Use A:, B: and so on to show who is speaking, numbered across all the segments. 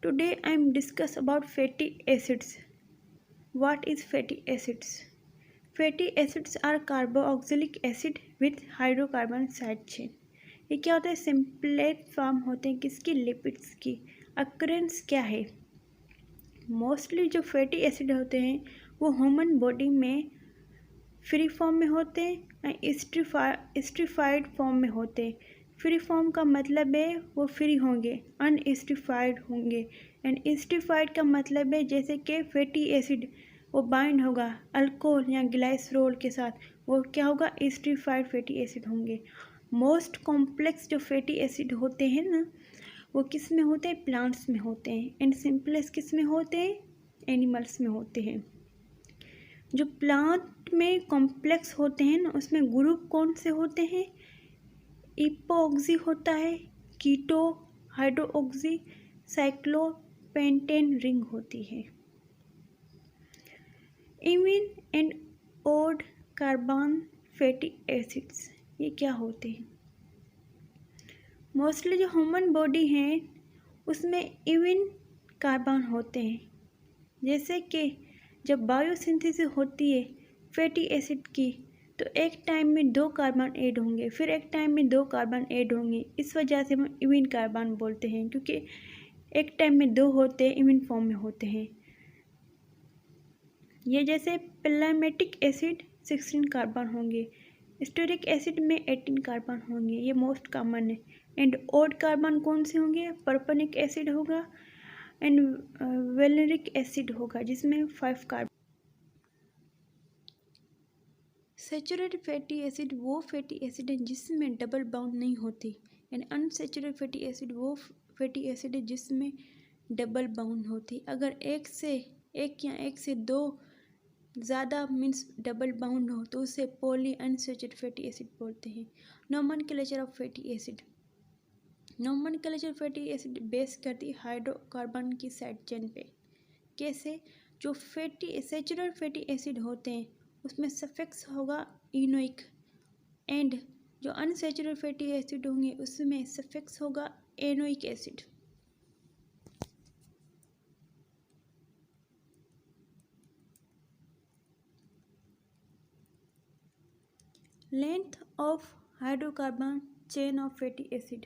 A: Today I am discuss about fatty acids. What is fatty acids? Fatty acids are carboxylic acid with hydrocarbon side chain. ये क्या होता है? सिंपलेट form होते हैं किसकी? लिपिड्स की। अक्रेंस क्या है? मोस्टली जो फैटी एसिड होते हैं वो ह्यूमन बॉडी में फ्री फॉर्म में होते हैं, स्ट्रिफाइड फॉर्म में होते हैं। फ्री फॉर्म का मतलब है वो फ्री होंगे, अनस्टिफाइड होंगे। एंड स्टिफाइड का मतलब है जैसे कि फैटी एसिड वो बाइंड होगा अल्कोहल या ग्लाइसरोल के साथ, वो क्या होगा? स्टिफाइड फैटी एसिड होंगे। मोस्ट कॉम्प्लेक्स जो फैटी एसिड होते हैं ना, वो किस में होते हैं? प्लांट्स में होते हैं। एंड सिंपलेस्ट किस में होते हैं? एनिमल्स में होते हैं। जो प्लांट में कॉम्प्लेक्स होते हैं ना, उसमें ग्रुप कौन से होते हैं? इपोक्सी होता है, कीटो, हाइड्रोक्सी, साइक्लोपेंटेन रिंग होती है। Even and odd carbon fatty acids ये क्या होते हैं? मोस्टली जो ह्यूमन बॉडी है उसमें इवन कार्बन होते हैं। जैसे कि जब बायोसिंथेसिस होती है फैटी एसिड की, तो एक टाइम में 2 कार्बन ऐड होंगे, फिर एक टाइम में 2 कार्बन ऐड होंगे। इस वजह से हम इवन कार्बन बोलते हैं, क्योंकि एक टाइम में 2 होते हैं, इवन फॉर्म में होते हैं। ये जैसे पैलेमेटिक एसिड 16 कार्बन होंगे, स्टेरिक एसिड में 18 कार्बन होंगे, ये मोस्ट कॉमन है। एंड ओड कार्बन कौन से होंगे? पर्पनिक एसिड होगा एंड वेलेरिक एसिड होगा जिसमें 5 कार्बन। सैचुरेटेड फैटी एसिड वो फैटी एसिड है जिसमें डबल बाउंड नहीं होती। एंड अनसैचुरेटेड फैटी एसिड वो फैटी एसिड है जिसमें डबल बाउंड होती। अगर एक या एक से 2 ज़्यादा मीन्स डबल बाउंड हो तो उसे पॉली अनसैचुरेटेड फैटी एसिड बोलते हैं। Nomenclature of fatty acid. Nomenclature fatty acid base करती हाइड्रोकार्बन की साइड चेन पे। कैसे? जो फैटी सैचुरेटेड फैटी एसिड होते हैं उसमें सफिक्स होगा इनोइक, एंड जो अनसैचुरेटेड फैटी एसिड होंगे उसमें सफिक्स होगा enoic acid. Length of hydrocarbon chain of fatty acid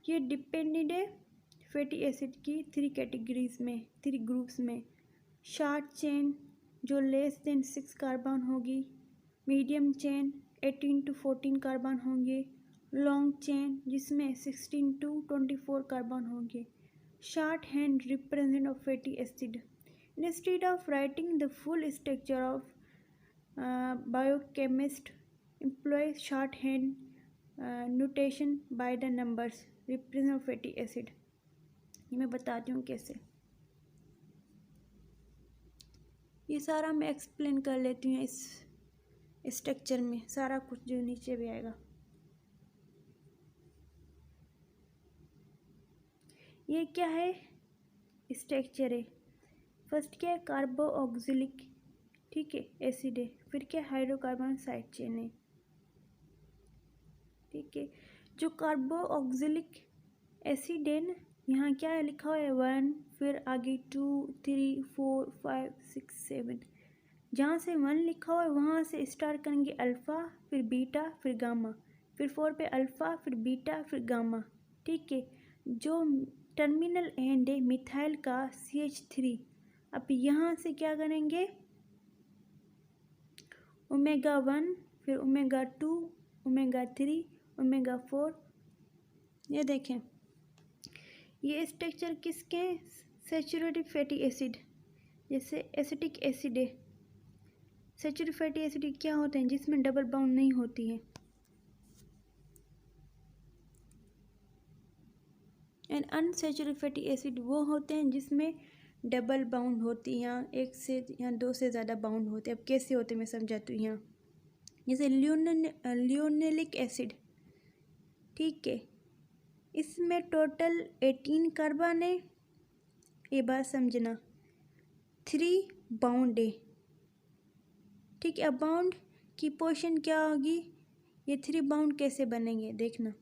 A: ये डिपेंडेड है फैटी एसिड की 3 कैटेगरीज में, 3 ग्रुप्स में। शॉर्ट चेन जो लेस देन 6 कार्बन होगी, मीडियम चेन 18 to 14 कार्बन होंगे, लॉन्ग चेन जिसमें 16 to 24 कार्बन होंगे। Short hand represent of fatty acid. Instead of writing the full structure of biochemist employ shorthand notation by the numbers represent of fatty acid. ये मैं बताती हूँ कैसे। ये सारा मैं एक्सप्लेन कर लेती हूँ इस स्ट्रक्चर में, सारा कुछ जो नीचे भी आएगा। ये क्या है? स्ट्रक्चर है। फर्स्ट क्या है? कार्बोक्सिलिक, ठीक है, एसिड है। फिर क्या? हाइड्रोकार्बन साइड चेन है, ठीक है। जो कार्बोक्सिलिक एसिड है ना, यहाँ क्या है लिखा हुआ है? 1, फिर आगे 2, 3, 4, 5, 6, 7। जहाँ से 1 लिखा हुआ है वहाँ से स्टार्ट करेंगे अल्फ़ा, फिर बीटा, फिर गामा, फिर 4 पे अल्फ़ा, फिर बीटा, फिर गामा, ठीक है। जो टर्मिनल एंड है मिथाइल का CH3, अब यहाँ से क्या करेंगे? ओमेगा 1, फिर ओमेगा 2, ओमेगा 3, ओमेगा 4। ये देखें, ये स्ट्रक्चर किसके? Saturated fatty acid. जैसे एसिटिक एसिड है। सैचुरेटेड फैटी एसिड क्या होते हैं? जिसमें डबल बाउंड नहीं होती है। एंड अनसैचुरेटेड फैटी एसिड वो होते हैं जिसमें डबल बाउंड होती है, यहाँ 1 से या 2 से ज़्यादा बाउंड होते हैं। अब कैसे होते हैं मैं समझाती हूँ यहाँ। जैसे लियोनिलिक एसिड, ठीक है, इसमें टोटल 18 कार्बन है। ये बात समझना, 3 बाउंड है, ठीक है। अब बाउंड की पोजीशन क्या होगी? ये 3 बाउंड कैसे बनेंगे देखना।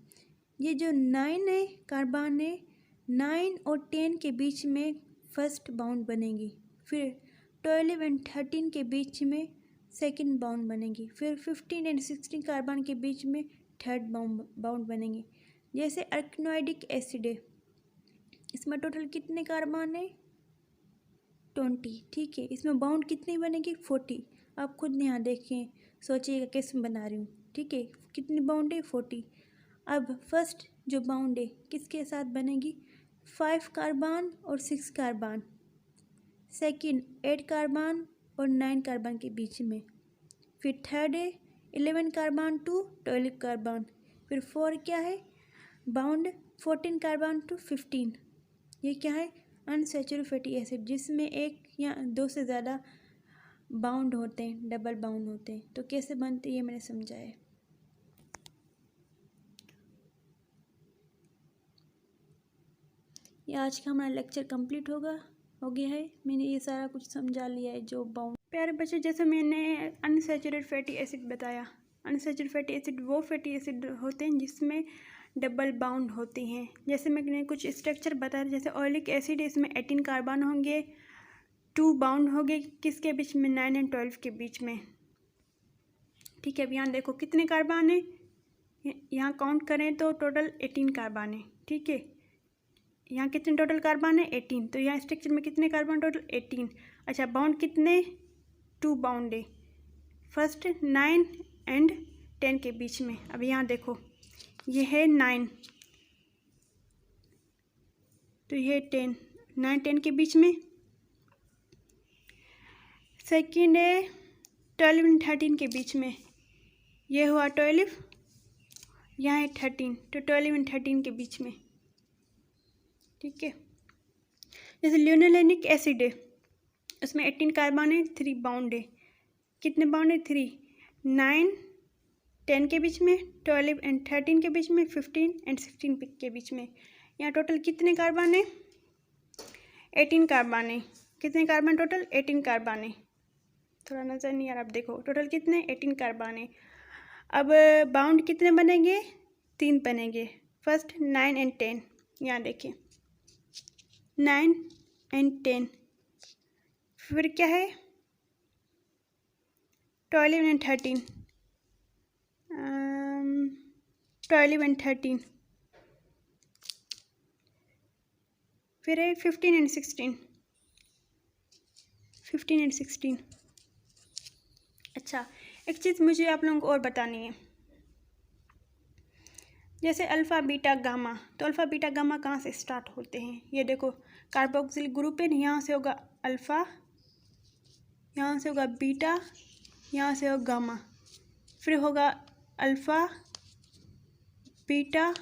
A: ये जो 9 है कार्बन है 9 और 10 के बीच में फर्स्ट बाउंड बनेगी, फिर 12 एंड 13 के बीच में सेकंड बाउंड बनेगी, फिर 15 एंड 16 कार्बन के बीच में थर्ड बाउंड बनेगी। जैसे आर्किनोइडिक एसिड है, इसमें टोटल कितने कार्बन है? 20, ठीक है। इसमें बाउंड कितनी बनेगी? 40। आप खुद यहाँ देखें, सोचिएगा कैसे बना रही हूँ, ठीक है। कितनी बाउंड है? 40। अब फर्स्ट जो बाउंड है किसके साथ बनेगी? 5 कार्बन और 6 कार्बन। सेकंड 8 कार्बन और 9 कार्बन के बीच में। फिर थर्ड है 11 कार्बन टू 12 कार्बन। फिर 4 क्या है? Bound 14 carbon to 15। ये क्या है? अनसैचुरेटेड फैटी एसिड, जिसमें एक या दो से ज़्यादा बाउंड होते हैं, डबल बाउंड होते हैं। तो कैसे बनते हैं ये मैंने समझाया। ये आज का हमारा लेक्चर कंप्लीट हो गया है। मैंने ये सारा कुछ समझा लिया है जो बाउंड। प्यारे बच्चे, जैसे मैंने अनसैचुरेटेड फैटी एसिड बताया, अनसैचुरेटेड फैटी एसिड वो फैटी एसिड होते हैं जिसमें डबल बाउंड होती हैं। जैसे मैंने कुछ स्ट्रक्चर बताया, जैसे ऑयलिक एसिड है, इसमें 18 कार्बन होंगे, 2 बाउंड होंगे किसके बीच में? 9 एंड 12 के बीच में, ठीक है। अब यहाँ देखो कितने कार्बन है, यहाँ काउंट करें तो टोटल 18 कार्बन है, ठीक है। यहाँ कितने टोटल कार्बन है? 18। तो यहाँ स्ट्रक्चर में कितने कार्बन टोटल? 18। अच्छा, बाउंड कितने? 2 बाउंड है, फर्स्ट 9 एंड 10 के बीच में। अब यहाँ देखो ये है 9, तो ये 10, 9 10 के बीच में। सेकेंड है 12 एंड 13 के बीच में, ये हुआ 12, यहाँ है 13, तो 12 एंड 13 के बीच में, ठीक है। जैसे लिनोलेनिक एसिड है, उसमें 18 कार्बन है, 3 बाउंड है। कितने बाउंड है? 3, 9 10 के बीच में, 12 एंड 13 के बीच में, 15 एंड 16 के बीच में। यहाँ टोटल कितने कार्बन है? 18 कार्बन है। कितने कार्बन टोटल? 18 कार्बन है। थोड़ा नजर नहीं आ रहा, अब देखो टोटल कितने? 18 कार्बन है। अब बाउंड कितने बनेंगे? 3 बनेंगे, फर्स्ट 9 एंड 10। यहाँ देखिए 9 एंड 10, फिर क्या है? 12 एंड 13, 12 एंड 13, फिर है 15 एंड 16, 15 एंड 16। अच्छा, एक चीज़ मुझे आप लोगों को और बतानी है, जैसे अल्फ़ा बीटा गामा। तो अल्फ़ा बीटा गामा कहाँ से स्टार्ट होते हैं? ये देखो कार्बोक्सिल ग्रुप है, यहाँ से होगा अल्फ़ा, यहाँ से होगा बीटा, यहाँ से होगा गामा, फिर होगा अल्फ़ा बीटा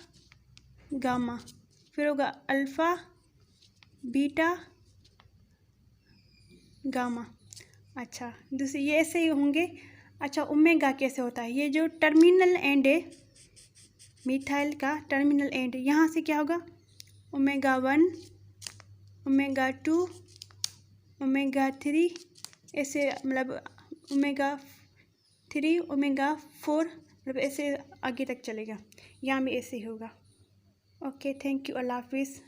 A: गामा, फिर होगा अल्फ़ा बीटा गामा। अच्छा, दूसरे ये ऐसे ही होंगे। अच्छा, ओमेगा कैसे होता है? ये जो टर्मिनल एंड है मिथाइल का, टर्मिनल एंड, यहाँ से क्या होगा? ओमेगा 1, ओमेगा 2, ओमेगा 3, ऐसे मतलब ओमेगा 3, ओमेगा 4, मतलब ऐसे आगे तक चलेगा। यहाँ भी ऐसे ही होगा। ओके, थैंक यू, अल्लाह हाफिज़।